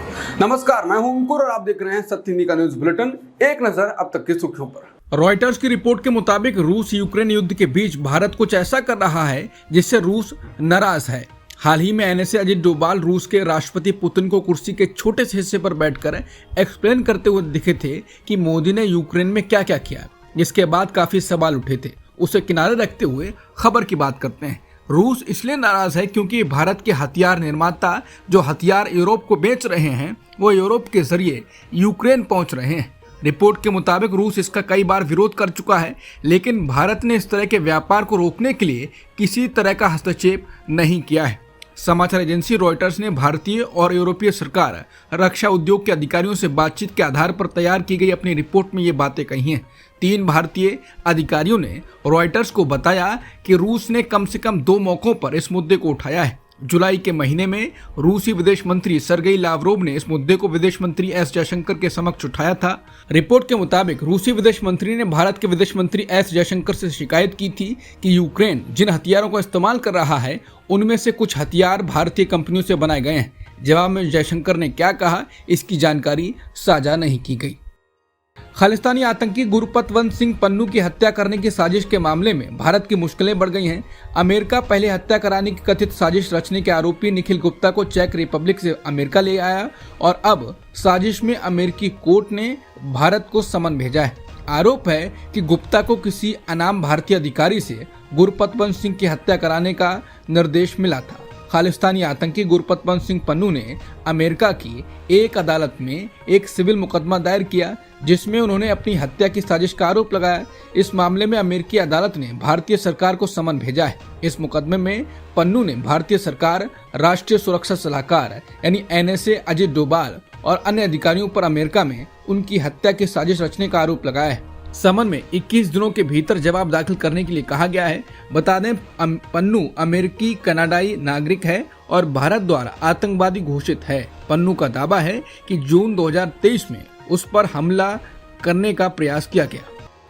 नमस्कार, मैं हूं अंकुर और आप देख रहे हैं सत्य हिंदी का न्यूज बुलेटिन। एक नजर अब तक की सुर्खियों पर। रॉयटर्स की रिपोर्ट के मुताबिक रूस यूक्रेन युद्ध के बीच भारत कुछ ऐसा कर रहा है जिससे रूस नाराज है। हाल ही में एनएसए अजित डोभाल रूस के राष्ट्रपति पुतिन को कुर्सी के छोटे से हिस्से पर बैठकर एक्सप्लेन करते हुए दिखे थे कि मोदी ने यूक्रेन में क्या क्या किया, जिसके बाद काफी सवाल उठे थे। उसे किनारे रखते हुए खबर की बात करते हैं। रूस इसलिए नाराज है क्योंकि भारत के हथियार निर्माता जो हथियार यूरोप को बेच रहे हैं वो यूरोप के जरिए यूक्रेन पहुंच रहे हैं। रिपोर्ट के मुताबिक रूस इसका कई बार विरोध कर चुका है, लेकिन भारत ने इस तरह के व्यापार को रोकने के लिए किसी तरह का हस्तक्षेप नहीं किया है। समाचार एजेंसी रॉयटर्स ने भारतीय और यूरोपीय सरकार रक्षा उद्योग के अधिकारियों से बातचीत के आधार पर तैयार की गई अपनी रिपोर्ट में ये बातें कही हैं। 3 भारतीय अधिकारियों ने रॉयटर्स को बताया कि रूस ने कम से कम 2 मौकों पर इस मुद्दे को उठाया है। जुलाई के महीने में रूसी विदेश मंत्री सर्गेई लावरोव ने इस मुद्दे को विदेश मंत्री एस जयशंकर के समक्ष उठाया था। रिपोर्ट के मुताबिक रूसी विदेश मंत्री ने भारत के विदेश मंत्री एस जयशंकर से शिकायत की थी कि यूक्रेन जिन हथियारों का इस्तेमाल कर रहा है उनमें से कुछ हथियार भारतीय कंपनियों से बनाए गए हैं। जवाब में जयशंकर ने क्या कहा, इसकी जानकारी साझा नहीं की गई। खालिस्तानी आतंकी गुरपतवंत सिंह पन्नू की हत्या करने की साजिश के मामले में भारत की मुश्किलें बढ़ गई हैं। अमेरिका पहले हत्या कराने की कथित साजिश रचने के आरोपी निखिल गुप्ता को चेक रिपब्लिक से अमेरिका ले आया और अब साजिश में अमेरिकी कोर्ट ने भारत को समन भेजा है। आरोप है कि गुप्ता को किसी अनाम भारतीय अधिकारी से गुरपतवंत सिंह की हत्या कराने का निर्देश मिला था। खालिस्तानी आतंकी गुरपतवंत सिंह पन्नू ने अमेरिका की एक अदालत में एक सिविल मुकदमा दायर किया जिसमें उन्होंने अपनी हत्या की साजिश का आरोप लगाया। इस मामले में अमेरिकी अदालत ने भारतीय सरकार को समन भेजा है। इस मुकदमे में पन्नू ने भारतीय सरकार, राष्ट्रीय सुरक्षा सलाहकार यानी एनएसए अजित डोभाल और अन्य अधिकारियों पर अमेरिका में उनकी हत्या की साजिश रचने का आरोप लगाया है। समन में 21 दिनों के भीतर जवाब दाखिल करने के लिए कहा गया है। बता दें, पन्नू अमेरिकी कनाडाई नागरिक है और भारत द्वारा आतंकवादी घोषित है। पन्नू का दावा है कि जून 2023 में उस पर हमला करने का प्रयास किया गया।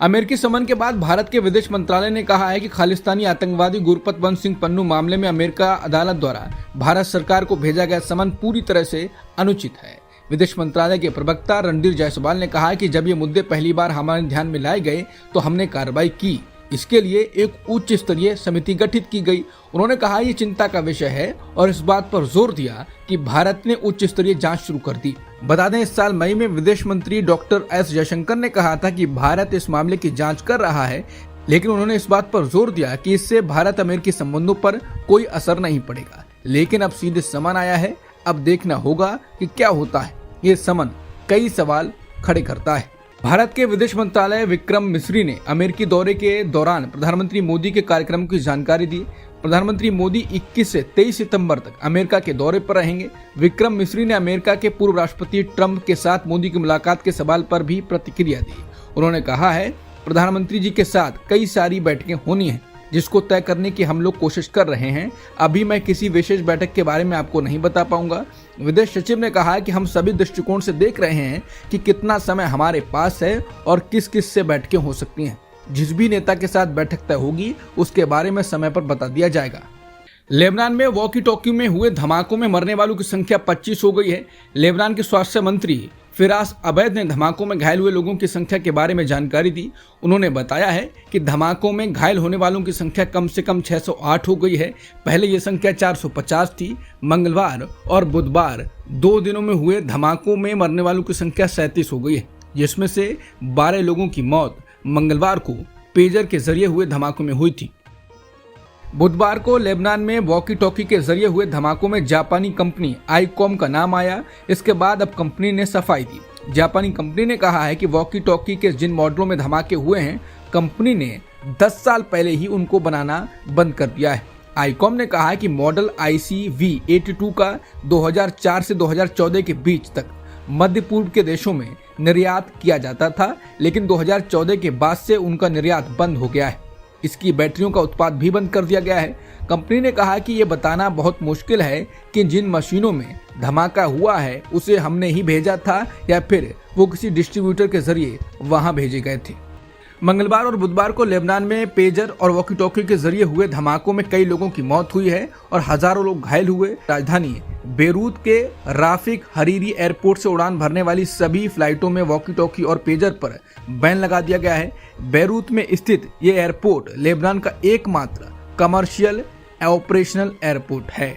अमेरिकी समन के बाद भारत के विदेश मंत्रालय ने कहा है कि खालिस्तानी आतंकवादी गुरपतवंत सिंह पन्नू मामले में अमेरिका अदालत द्वारा भारत सरकार को भेजा गया समन पूरी तरह से अनुचित है। विदेश मंत्रालय के प्रवक्ता रणधीर जायसवाल ने कहा कि जब ये मुद्दे पहली बार हमारे ध्यान में लाए गए तो हमने कार्रवाई की। इसके लिए एक उच्च स्तरीय समिति गठित की गई। उन्होंने कहा ये चिंता का विषय है और इस बात पर जोर दिया कि भारत ने उच्च स्तरीय जांच शुरू कर दी। बता दें, इस साल मई में विदेश मंत्री डॉक्टर एस जयशंकर ने कहा था कि भारत इस मामले की जांच कर रहा है, लेकिन उन्होंने इस बात पर जोर दिया कि इससे भारत अमेरिकी संबंधों पर कोई असर नहीं पड़ेगा। लेकिन अब सीधे समन आया है, अब देखना होगा कि क्या होता है। ये समन कई सवाल खड़े करता है। भारत के विदेश मंत्रालय विक्रम मिस्री ने अमेरिकी दौरे के दौरान प्रधानमंत्री मोदी के कार्यक्रम की जानकारी दी। प्रधानमंत्री मोदी 21 से 23 सितंबर तक अमेरिका के दौरे पर रहेंगे। विक्रम मिस्री ने अमेरिका के पूर्व राष्ट्रपति ट्रंप के साथ मोदी की मुलाकात के सवाल पर भी प्रतिक्रिया दी। उन्होंने कहा है, प्रधानमंत्री जी के साथ कई सारी बैठकें होनी हैं जिसको तय करने की हम लोग कोशिश कर रहे हैं। अभी मैं किसी विशेष बैठक के बारे में आपको नहीं बता पाऊंगा। विदेश सचिव ने कहा कि हम सभी दृष्टिकोण से देख रहे हैं कि कितना समय हमारे पास है और किस किस से बैठकें हो सकती हैं। जिस भी नेता के साथ बैठक तय होगी उसके बारे में समय पर बता दिया जाएगा। लेबनान में वॉकी टॉकी में हुए धमाकों में मरने वालों की संख्या 25 हो गई है। लेबनान के स्वास्थ्य मंत्री फिरास अबैद ने धमाकों में घायल हुए लोगों की संख्या के बारे में जानकारी दी। उन्होंने बताया है कि धमाकों में घायल होने वालों की संख्या कम से कम 608 हो गई है। पहले ये संख्या 450 थी। मंगलवार और बुधवार 2 दिनों में हुए धमाकों में मरने वालों की संख्या 37 हो गई है, जिसमें से 12 लोगों की मौत मंगलवार को पेजर के जरिए हुए धमाकों में हुई थी। बुधवार को लेबनान में वॉकी टॉकी के जरिए हुए धमाकों में जापानी कंपनी आईकॉम का नाम आया। इसके बाद अब कंपनी ने सफाई दी। जापानी कंपनी ने कहा है कि वॉकी टॉकी के जिन मॉडलों में धमाके हुए हैं, कंपनी ने 10 साल पहले ही उनको बनाना बंद कर दिया है। आईकॉम ने कहा है कि मॉडल ICV82 का 2004 से 2014 के बीच तक मध्य पूर्व के देशों में निर्यात किया जाता था, लेकिन 2014 के बाद से उनका निर्यात बंद हो गया है। इसकी बैटरियों का उत्पाद भी बंद कर दिया गया है। कंपनी ने कहा कि ये बताना बहुत मुश्किल है कि जिन मशीनों में धमाका हुआ है उसे हमने ही भेजा था या फिर वो किसी डिस्ट्रीब्यूटर के जरिए वहां भेजे गए थे। मंगलवार और बुधवार को लेबनान में पेजर और वॉकी टॉकी के जरिए हुए धमाकों में कई लोगों की मौत हुई है और हजारों लोग घायल हुए। राजधानी बेरूत के राफिक हरीरी एयरपोर्ट से उड़ान भरने वाली सभी फ्लाइटों में वॉकी टॉकी और पेजर पर बैन लगा दिया गया है। बेरूत में स्थित ये एयरपोर्ट लेबनान का एकमात्र कमर्शियल ऑपरेशनल एयरपोर्ट है।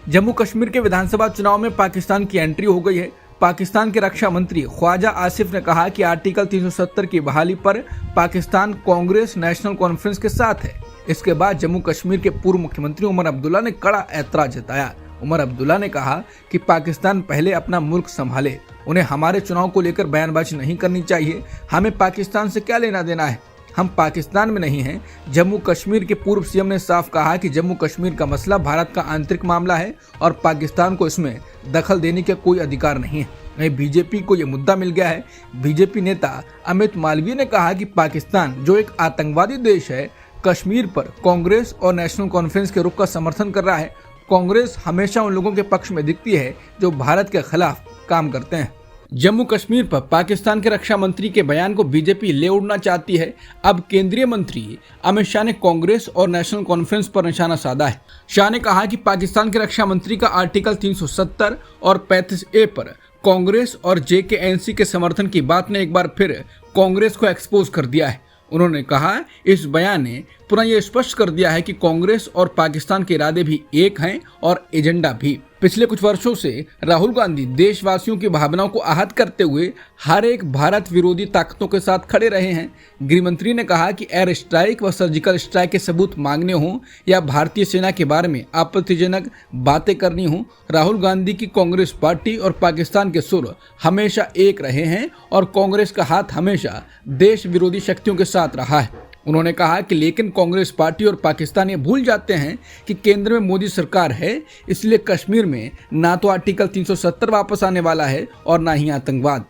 जम्मू कश्मीर के विधानसभा चुनाव में पाकिस्तान की एंट्री हो गई है। पाकिस्तान के रक्षा मंत्री ख्वाजा आसिफ ने कहा कि आर्टिकल 370 की बहाली पर पाकिस्तान कांग्रेस नेशनल कॉन्फ्रेंस के साथ है। इसके बाद जम्मू कश्मीर के पूर्व मुख्यमंत्री उमर अब्दुल्ला ने कड़ा ऐतराज जताया। उमर अब्दुल्ला ने कहा कि पाकिस्तान पहले अपना मुल्क संभाले, उन्हें हमारे चुनाव को लेकर बयानबाजी नहीं करनी चाहिए। हमें पाकिस्तान से क्या लेना देना है, हम पाकिस्तान में नहीं हैं। जम्मू कश्मीर के पूर्व सीएम ने साफ कहा कि जम्मू कश्मीर का मसला भारत का आंतरिक मामला है और पाकिस्तान को इसमें दखल देने का कोई अधिकार नहीं है। वहीं बीजेपी को यह मुद्दा मिल गया है। बीजेपी नेता अमित मालवीय ने कहा कि पाकिस्तान जो एक आतंकवादी देश है, कश्मीर पर कांग्रेस और नेशनल कॉन्फ्रेंस के रुख का समर्थन कर रहा है। कांग्रेस हमेशा उन लोगों के पक्ष में दिखती है जो भारत के खिलाफ काम करते हैं। जम्मू कश्मीर पर पाकिस्तान के रक्षा मंत्री के बयान को बीजेपी ले उड़ना चाहती है। अब केंद्रीय मंत्री अमित शाह ने कांग्रेस और नेशनल कॉन्फ्रेंस पर निशाना साधा है। शाह ने कहा कि पाकिस्तान के रक्षा मंत्री का आर्टिकल 370 और 35A पर कांग्रेस और JKNC के समर्थन की बात ने एक बार फिर कांग्रेस को एक्सपोज कर दिया है। उन्होंने कहा, इस बयान ने पुनः यह स्पष्ट कर दिया है कि कांग्रेस और पाकिस्तान के इरादे भी एक हैं और एजेंडा भी। पिछले कुछ वर्षों से राहुल गांधी देशवासियों की भावनाओं को आहत करते हुए हर एक भारत विरोधी ताकतों के साथ खड़े रहे हैं। गृहमंत्री ने कहा कि एयर स्ट्राइक व सर्जिकल स्ट्राइक के सबूत मांगने हों या भारतीय सेना के बारे में आपत्तिजनक बातें करनी हों, राहुल गांधी की कांग्रेस पार्टी और पाकिस्तान के सुर हमेशा एक रहे हैं और कांग्रेस का हाथ हमेशा देश विरोधी शक्तियों के साथ रहा है। उन्होंने कहा कि लेकिन कांग्रेस पार्टी और पाकिस्तान ये भूल जाते हैं कि केंद्र में मोदी सरकार है, इसलिए कश्मीर में ना तो आर्टिकल 370 वापस आने वाला है और ना ही आतंकवाद।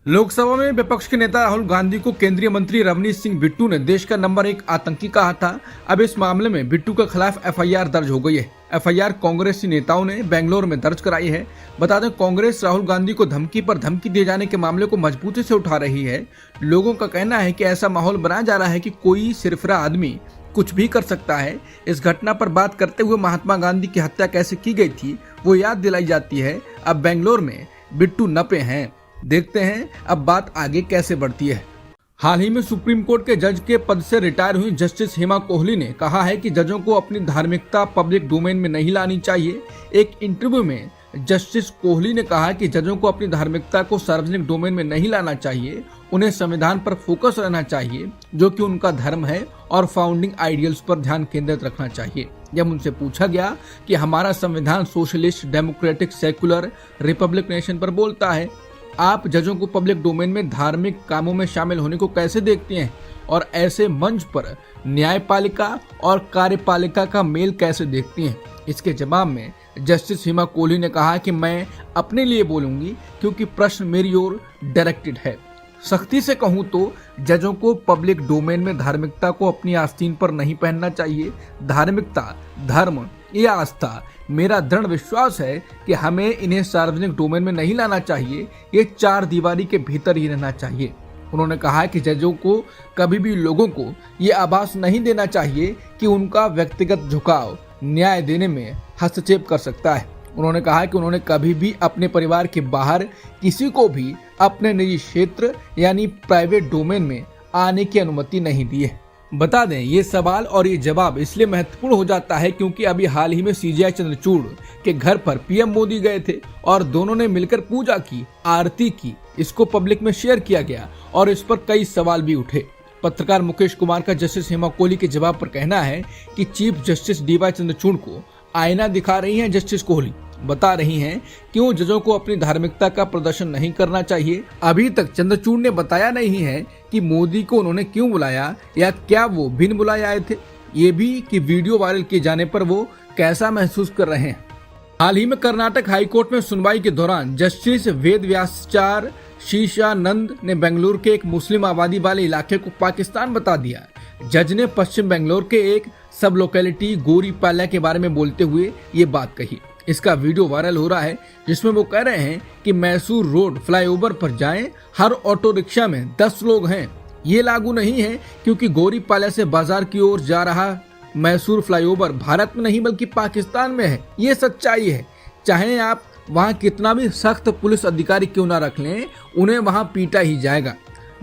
लोकसभा में विपक्ष के नेता राहुल गांधी को केंद्रीय मंत्री रवनीत सिंह बिट्टू ने देश का नंबर 1 आतंकी कहा था। अब इस मामले में बिट्टू के खिलाफ FIR दर्ज हो गई है। FIR कांग्रेसी नेताओं ने बेंगलोर में दर्ज कराई है। बता दें, कांग्रेस राहुल गांधी को धमकी पर धमकी दिए जाने के मामले को मजबूती से उठा रही है। लोगों का कहना है कि ऐसा माहौल बनाया जा रहा है कि कोई सिरफिरा आदमी कुछ भी कर सकता है। इस घटना पर बात करते हुए महात्मा गांधी की हत्या कैसे की गई थी वो याद दिलाई जाती है। अब बेंगलोर में बिट्टू नपे हैं। देखते हैं अब बात आगे कैसे बढ़ती है। हाल ही में सुप्रीम कोर्ट के जज के पद से रिटायर हुई जस्टिस हेमा कोहली ने कहा है कि जजों को अपनी धार्मिकता पब्लिक डोमेन में नहीं लानी चाहिए। एक इंटरव्यू में जस्टिस कोहली ने कहा कि जजों को अपनी धार्मिकता को सार्वजनिक डोमेन में नहीं लाना चाहिए। उन्हें संविधान पर फोकस रहना चाहिए जो कि उनका धर्म है और फाउंडिंग आइडियल्स पर ध्यान केंद्रित रखना चाहिए। जब उनसे पूछा गया कि हमारा संविधान socialist, democratic, secular, Republic nation पर बोलता है, आप जजों को पब्लिक डोमेन में धार्मिक कामों में शामिल होने को कैसे देखती हैं और ऐसे मंच पर न्यायपालिका और कार्यपालिका का मेल कैसे देखती हैं? इसके जवाब में जस्टिस हेमा कोहली ने कहा कि मैं अपने लिए बोलूंगी क्योंकि प्रश्न मेरी ओर डायरेक्टेड है। सख्ती से कहूं तो जजों को पब्लिक डोमेन में धार्मिकता को अपनी आस्तीन पर नहीं पहनना चाहिए। धार्मिकता, धर्म या आस्था, मेरा दृढ़ विश्वास है कि हमें इन्हें सार्वजनिक डोमेन में नहीं लाना चाहिए। ये 4 दीवारी के भीतर ही रहना चाहिए। उन्होंने कहा कि जजों को कभी भी लोगों को ये आभास नहीं देना चाहिए कि उनका व्यक्तिगत झुकाव न्याय देने में हस्तक्षेप कर सकता है। उन्होंने कहा कि उन्होंने कभी भी अपने परिवार के बाहर किसी को भी अपने निजी क्षेत्र यानी प्राइवेट डोमेन में आने की अनुमति नहीं दी है। बता दें, ये सवाल और ये जवाब इसलिए महत्वपूर्ण हो जाता है क्योंकि अभी हाल ही में CGI चंद्रचूड़ के घर पर PM मोदी गए थे और दोनों ने मिलकर पूजा की, आरती की। इसको पब्लिक में शेयर किया गया और इस पर कई सवाल भी उठे। पत्रकार मुकेश कुमार का जस्टिस हेमा कोहली के जवाब पर कहना है कि चीफ जस्टिस DY चंद्रचूड़ को आईना दिखा रही हैं जस्टिस कोहली। बता रही हैं क्यों जजों को अपनी धार्मिकता का प्रदर्शन नहीं करना चाहिए। अभी तक चंद्रचूड़ ने बताया नहीं है कि मोदी को उन्होंने क्यों बुलाया या क्या वो बिन बुलाए आए थे। ये भी कि वीडियो वायरल किए जाने पर वो कैसा महसूस कर रहे हैं। हाल ही में कर्नाटक हाईकोर्ट में सुनवाई के दौरान जस्टिस वेद व्यासचार्य शीशानंद ने बेंगलुरु के एक मुस्लिम आबादी वाले इलाके को पाकिस्तान बता दिया। जज ने पश्चिम बेंगलुरु के एक सब लोकेलिटी गोरीपाल्या के बारे में बोलते हुए ये बात कही। इसका वीडियो वायरल हो रहा है जिसमें वो कह रहे हैं कि मैसूर रोड फ्लाईओवर पर जाएं, हर ऑटो रिक्शा में 10 लोग हैं। ये लागू नहीं है क्योंकि गोरीपाल्या से बाजार की ओर जा रहा मैसूर फ्लाईओवर भारत में नहीं बल्कि पाकिस्तान में है। ये सच्चाई है। चाहे आप वहाँ कितना भी सख्त पुलिस अधिकारी क्यों ना रख लें, उन्हें वहाँ पीटा ही जाएगा।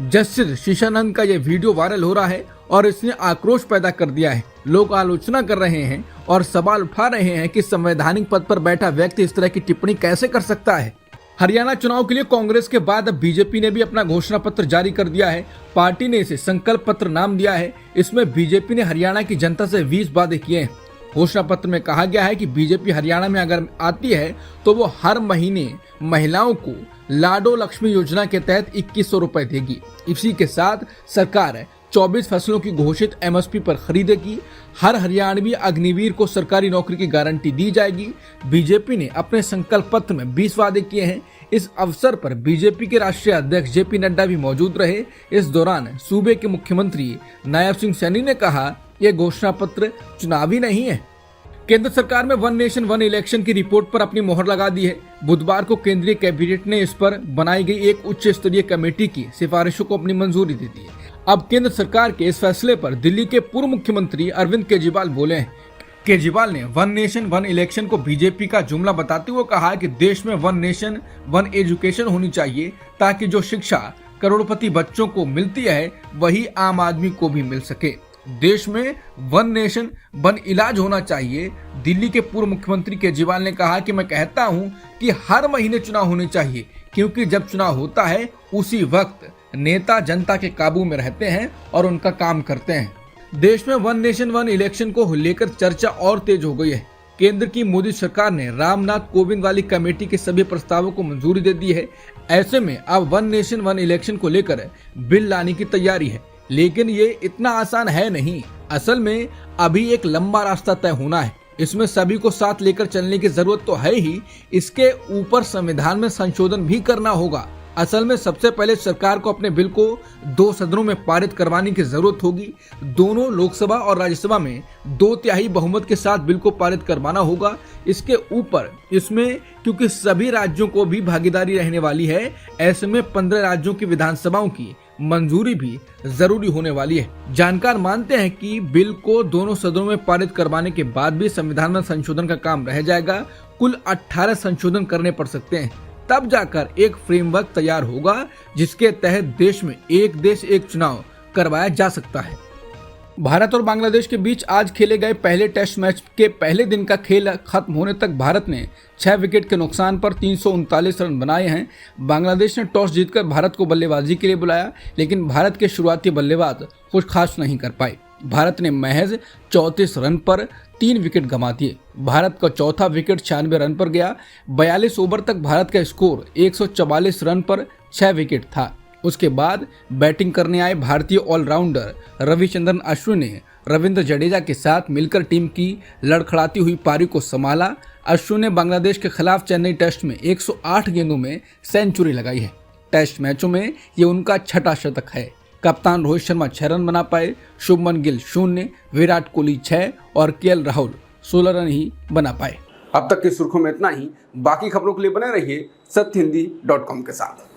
जस्टिस शीशानंद का ये वीडियो वायरल हो रहा है और इसने आक्रोश पैदा कर दिया है। लोग आलोचना कर रहे हैं और सवाल उठा रहे हैं कि संवैधानिक पद पर बैठा व्यक्ति इस तरह की टिप्पणी कैसे कर सकता है। हरियाणा चुनाव के लिए कांग्रेस के बाद अब बीजेपी ने भी अपना घोषणा पत्र जारी कर दिया है। पार्टी ने इसे संकल्प पत्र नाम दिया है। इसमें बीजेपी ने हरियाणा की जनता से 20 वादे किए हैं। घोषणा पत्र में कहा गया है कि बीजेपी हरियाणा में अगर आती है तो वो हर महीने महिलाओं को लाडो लक्ष्मी योजना के तहत 2100 रुपए देगी। इसी के साथ सरकार 24 फसलों की घोषित एमएसपी पर खरीदेगी। हर हरियाणवी अग्निवीर को सरकारी नौकरी की गारंटी दी जाएगी। बीजेपी ने अपने संकल्प पत्र में 20 वादे किए हैं। इस अवसर पर बीजेपी के राष्ट्रीय अध्यक्ष जेपी नड्डा भी मौजूद रहे। इस दौरान सूबे के मुख्यमंत्री नायब सिंह सैनी ने कहा, यह घोषणा पत्र चुनावी नहीं है। केंद्र सरकार में वन नेशन वन इलेक्शन की रिपोर्ट पर अपनी मोहर लगा दी है। बुधवार को केंद्रीय कैबिनेट ने इस पर बनाई गई एक उच्च स्तरीय कमेटी की सिफारिशों को अपनी मंजूरी दे दी है। अब केंद्र सरकार के इस फैसले पर दिल्ली के पूर्व मुख्यमंत्री अरविंद केजरीवाल बोले हैं। केजरीवाल ने वन नेशन वन इलेक्शन को बीजेपी का जुमला बताते हुए कहा कि देश में वन नेशन वन एजुकेशन होनी चाहिए, ताकि जो शिक्षा करोड़पति बच्चों को मिलती है वही आम आदमी को भी मिल सके। देश में वन नेशन वन इलाज होना चाहिए। दिल्ली के पूर्व मुख्यमंत्री केजरीवाल ने कहा कि मैं कहता हूं कि हर महीने चुनाव होने चाहिए, क्योंकि जब चुनाव होता है उसी वक्त नेता जनता के काबू में रहते हैं और उनका काम करते हैं। देश में वन नेशन वन इलेक्शन को लेकर चर्चा और तेज हो गई है। केंद्र की मोदी सरकार ने रामनाथ कोविंद वाली कमेटी के सभी प्रस्तावों को मंजूरी दे दी है। ऐसे में अब वन नेशन वन इलेक्शन को लेकर बिल लाने की तैयारी है, लेकिन ये इतना आसान है नहीं। असल में अभी एक लंबा रास्ता तय होना है। इसमें सभी को साथ लेकर चलने की जरूरत तो है ही, इसके ऊपर संविधान में संशोधन भी करना होगा। असल में सबसे पहले सरकार को अपने बिल को 2 सदनों में पारित करवाने की जरूरत होगी। दोनों लोकसभा और राज्यसभा में 2/3 बहुमत के साथ बिल को पारित करवाना होगा। इसके ऊपर इसमें क्योंकि सभी राज्यों को भी भागीदारी रहने वाली है, ऐसे में 15 राज्यों की विधानसभाओं की मंजूरी भी जरूरी होने वाली है। जानकार मानते हैं कि बिल को दोनों सदनों में पारित करवाने के बाद भी संविधान में संशोधन का काम रह जाएगा। कुल 18 संशोधन करने पड़ सकते हैं, तब जाकर एक फ्रेमवर्क तैयार होगा जिसके तहत देश में एक देश एक चुनाव करवाया जा सकता है। भारत और बांग्लादेश के बीच आज खेले गए पहले टेस्ट मैच के पहले दिन का खेल खत्म होने तक भारत ने 6 विकेट के नुकसान पर 339 रन बनाए हैं। बांग्लादेश ने टॉस जीतकर भारत को बल्लेबाजी के लिए बुलाया, लेकिन भारत के शुरुआती बल्लेबाज कुछ खास नहीं कर पाए। भारत ने महज 34 रन पर 3 विकेट गंवा दिए। भारत का चौथा विकेट 96 रन पर गया। 42 ओवर तक भारत का स्कोर 144 रन पर 6 विकेट था। उसके बाद बैटिंग करने आए भारतीय ऑलराउंडर रविचंद्रन अश्विन ने रविंद्र जडेजा के साथ मिलकर टीम की लड़खड़ाती हुई पारी को संभाला। अश्विन ने बांग्लादेश के खिलाफ चेन्नई टेस्ट में 108 गेंदों में सेंचुरी लगाई है। टेस्ट मैचों में ये उनका 6ठा शतक है। कप्तान रोहित शर्मा 6 रन बना पाए, शुभमन गिल 0, विराट कोहली 6 और केएल राहुल 16 रन ही बना पाए। अब तक की सुर्खियों में इतना ही। बाकी खबरों के लिए बने रहिए सत्यहिंदी.com के साथ।